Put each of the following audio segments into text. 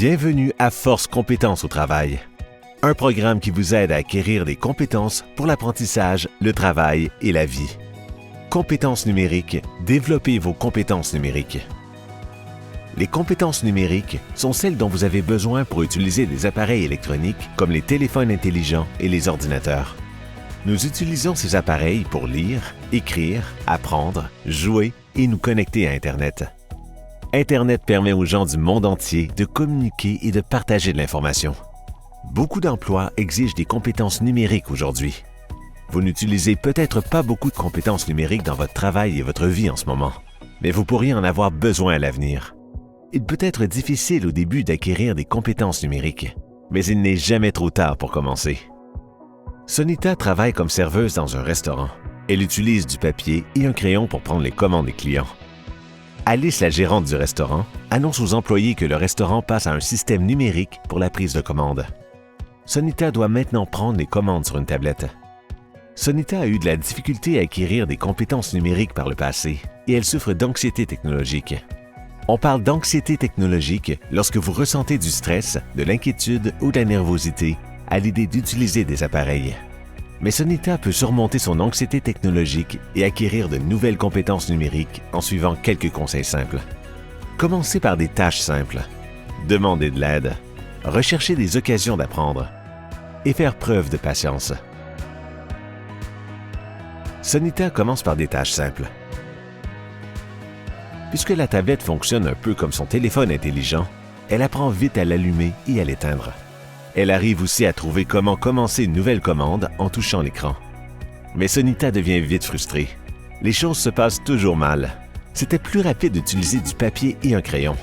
Bienvenue à Force Compétences au travail, un programme qui vous aide à acquérir des compétences pour l'apprentissage, le travail et la vie. Compétences numériques, développez vos compétences numériques. Les compétences numériques sont celles dont vous avez besoin pour utiliser des appareils électroniques comme les téléphones intelligents et les ordinateurs. Nous utilisons ces appareils pour lire, écrire, apprendre, jouer et nous connecter à Internet. Internet permet aux gens du monde entier de communiquer et de partager de l'information. Beaucoup d'emplois exigent des compétences numériques aujourd'hui. Vous n'utilisez peut-être pas beaucoup de compétences numériques dans votre travail et votre vie en ce moment, mais vous pourriez en avoir besoin à l'avenir. Il peut être difficile au début d'acquérir des compétences numériques, mais il n'est jamais trop tard pour commencer. Sonita travaille comme serveuse dans un restaurant. Elle utilise du papier et un crayon pour prendre les commandes des clients. Alice, la gérante du restaurant, annonce aux employés que le restaurant passe à un système numérique pour la prise de commandes. Sonita doit maintenant prendre les commandes sur une tablette. Sonita a eu de la difficulté à acquérir des compétences numériques par le passé et elle souffre d'anxiété technologique. On parle d'anxiété technologique lorsque vous ressentez du stress, de l'inquiétude ou de la nervosité à l'idée d'utiliser des appareils. Mais Sonita peut surmonter son anxiété technologique et acquérir de nouvelles compétences numériques en suivant quelques conseils simples. Commencez par des tâches simples. Demandez de l'aide. Recherchez des occasions d'apprendre. Et faire preuve de patience. Sonita commence par des tâches simples. Puisque la tablette fonctionne un peu comme son téléphone intelligent, elle apprend vite à l'allumer et à l'éteindre. Elle arrive aussi à trouver comment commencer une nouvelle commande en touchant l'écran. Mais Sonita devient vite frustrée. Les choses se passent toujours mal. C'était plus rapide d'utiliser du papier et un crayon.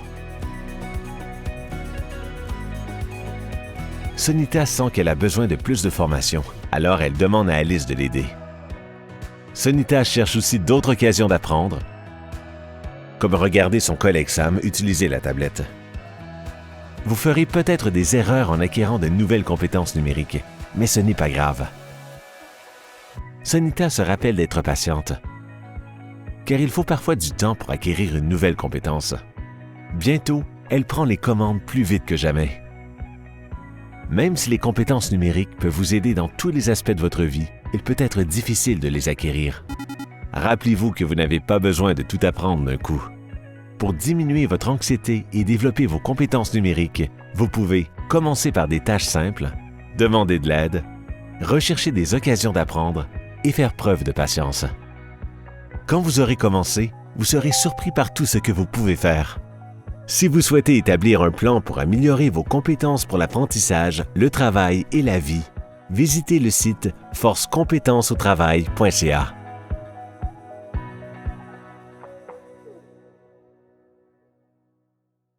Sonita sent qu'elle a besoin de plus de formation, alors elle demande à Alice de l'aider. Sonita cherche aussi d'autres occasions d'apprendre, comme regarder son collègue Sam utiliser la tablette. Vous ferez peut-être des erreurs en acquérant de nouvelles compétences numériques, mais ce n'est pas grave. Sonita se rappelle d'être patiente, car il faut parfois du temps pour acquérir une nouvelle compétence. Bientôt, elle prend les commandes plus vite que jamais. Même si les compétences numériques peuvent vous aider dans tous les aspects de votre vie, il peut être difficile de les acquérir. Rappelez-vous que vous n'avez pas besoin de tout apprendre d'un coup. Pour diminuer votre anxiété et développer vos compétences numériques, vous pouvez commencer par des tâches simples, demander de l'aide, rechercher des occasions d'apprendre et faire preuve de patience. Quand vous aurez commencé, vous serez surpris par tout ce que vous pouvez faire. Si vous souhaitez établir un plan pour améliorer vos compétences pour l'apprentissage, le travail et la vie, visitez le site forcecompétenceautravail.ca.